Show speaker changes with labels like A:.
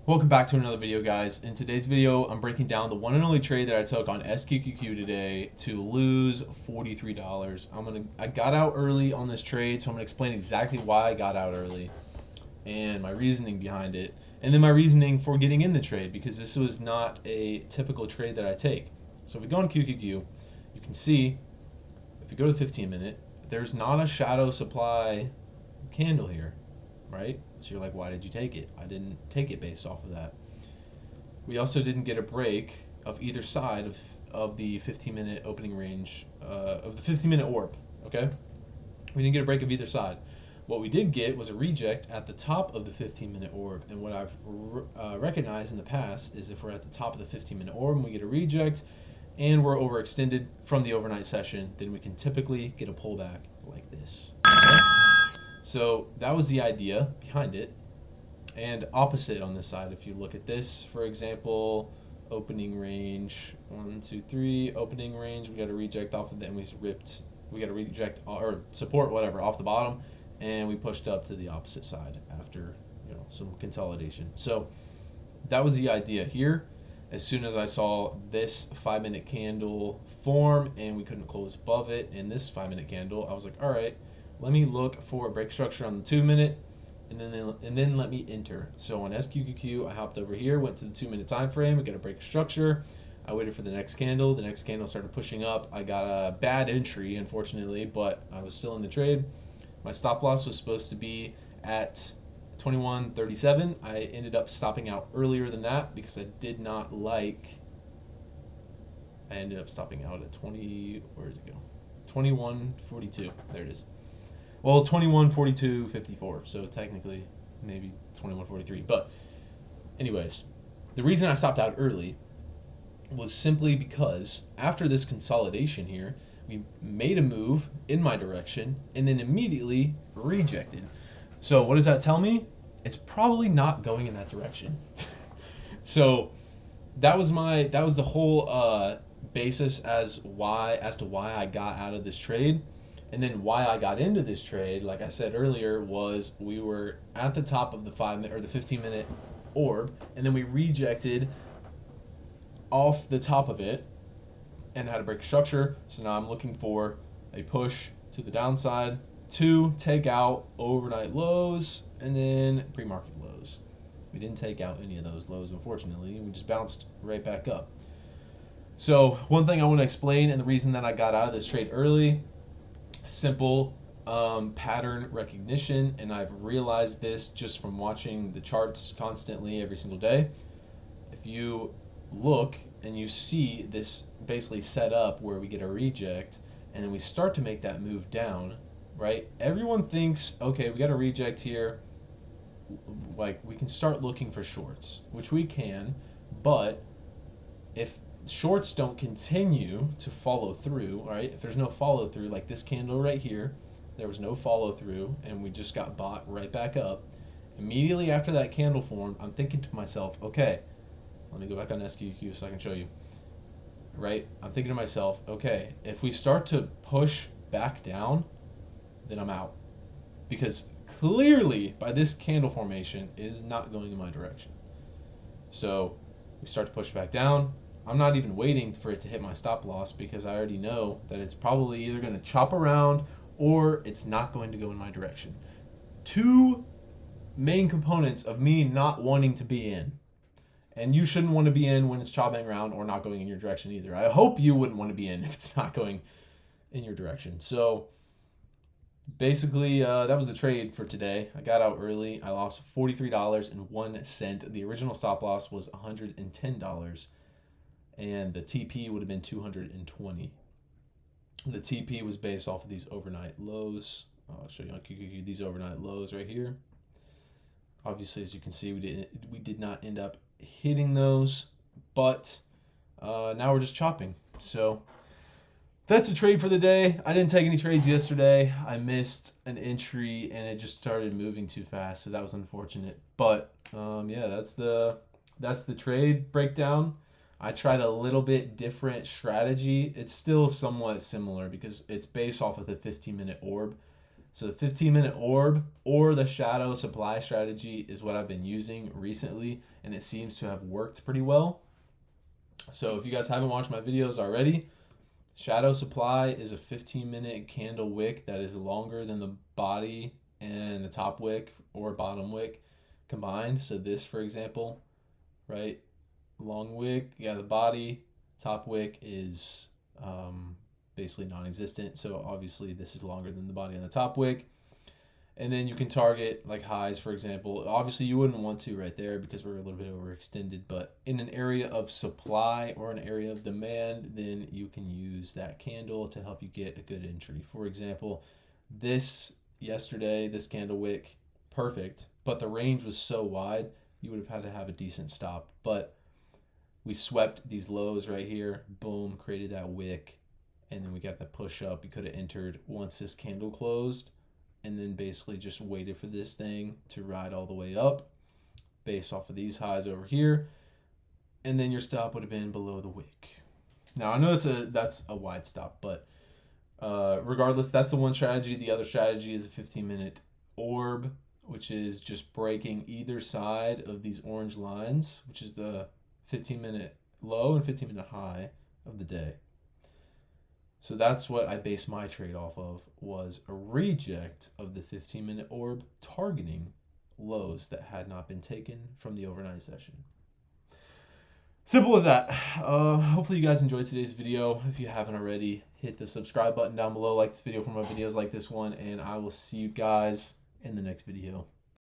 A: Welcome back to another video, guys. In today's video, I'm breaking down the one and only trade that I took on Sqqq today to lose $43. I got out early on this trade, so I'm gonna explain exactly why I got out early and my reasoning behind it, and then my reasoning for getting in the trade, because this was not a typical trade that I take. So if we go on Sqqq, you can see if you go to the 15-minute, there's not a shadow supply candle here, right? So you're like, why did you take it? I didn't take it based off of that. We also didn't get a break of either side of the 15-minute opening range, of the 15-minute orb, okay? We didn't get a break of either side. What we did get was a reject at the top of the 15-minute orb, and what I've recognized in the past is if we're at the top of the 15-minute orb and we get a reject and we're overextended from the overnight session, then we can typically get a pullback like this, okay? So that was the idea behind it. And opposite on this side, if you look at this, for example, opening range, 1, 2, 3, opening range, we got a reject off of that, and we got a reject or support, whatever, off the bottom, and we pushed up to the opposite side after, some consolidation. So that was the idea here. As soon as I saw this 5-minute candle form and we couldn't close above it in this 5-minute candle, I was like, all right, let me look for a break structure on the 2-minute, and then let me enter. So on Sqqq, I hopped over here, went to the 2-minute time frame. We got a break structure. I waited for the next candle. The next candle started pushing up. I got a bad entry, unfortunately, but I was still in the trade. My stop loss was supposed to be at 21.37. I ended up stopping out earlier than that because I did not like. I ended up stopping out at 20. Where does it go? 21.42. There it is. Well, 21.42.54, so technically maybe 21.43. But anyways, the reason I stopped out early was simply because after this consolidation here, we made a move in my direction and then immediately rejected. So what does that tell me? It's probably not going in that direction. So that was the whole basis as to why I got out of this trade. And then why I got into this trade, like I said earlier, was we were at the top of the 5-minute or the 15-minute orb, and then we rejected off the top of it and had a break structure. So now I'm looking for a push to the downside to take out overnight lows and then pre-market lows. We didn't take out any of those lows, unfortunately. We just bounced right back up. So one thing I want to explain, and the reason that I got out of this trade early, simple pattern recognition, and I've realized this just from watching the charts constantly every single day. If you look and you see this basically set up where we get a reject and then we start to make that move down, right? Everyone thinks, okay, we got a reject here, like we can start looking for shorts, which we can, but if shorts don't continue to follow through, right? If there's no follow through, like this candle right here, there was no follow through and we just got bought right back up. Immediately after that candle formed, I'm thinking to myself, okay, let me go back on Sqqq so I can show you, right? I'm thinking to myself, okay, if we start to push back down, then I'm out, because clearly by this candle formation, it is not going in my direction. So we start to push back down. I'm not even waiting for it to hit my stop loss because I already know that it's probably either going to chop around or it's not going to go in my direction. Two main components of me not wanting to be in. And you shouldn't want to be in when it's chopping around or not going in your direction either. I hope you wouldn't want to be in if it's not going in your direction. So basically, that was the trade for today. I got out early. I lost $43.01. The original stop loss was $110. And the TP would have been 220. The TP was based off of these overnight lows. I'll show you on Sqqq these overnight lows right here. Obviously, as you can see, we did not end up hitting those, but now we're just chopping. So that's the trade for the day. I didn't take any trades yesterday. I missed an entry and it just started moving too fast, so that was unfortunate. But yeah, that's the trade breakdown. I tried a little bit different strategy. It's still somewhat similar because it's based off of the 15-minute orb. So the 15-minute orb or the shadow supply strategy is what I've been using recently, and it seems to have worked pretty well. So if you guys haven't watched my videos already, shadow supply is a 15-minute candle wick that is longer than the body and the top wick or bottom wick combined. So this, for example, right, long wick, yeah, the body, top wick is basically non-existent. So obviously this is longer than the body on the top wick. And then you can target like highs, for example. Obviously you wouldn't want to right there because we're a little bit overextended, but in an area of supply or an area of demand, then you can use that candle to help you get a good entry. For example, this yesterday, this candle wick, perfect, but the range was so wide, you would have had to have a decent stop. But we swept these lows right here, boom, created that wick, and then we got the push up. You could have entered once this candle closed, and then basically just waited for this thing to ride all the way up based off of these highs over here, and then your stop would have been below the wick. Now I know that's a wide stop, but regardless, that's the one strategy. The other strategy is a 15-minute orb, which is just breaking either side of these orange lines, which is the 15-minute low and 15-minute high of the day. So that's what I based my trade off of, was a reject of the 15-minute orb targeting lows that had not been taken from the overnight session. Simple as that. Hopefully you guys enjoyed today's video. If you haven't already, hit the subscribe button down below, like this video for more videos like this one, and I will see you guys in the next video.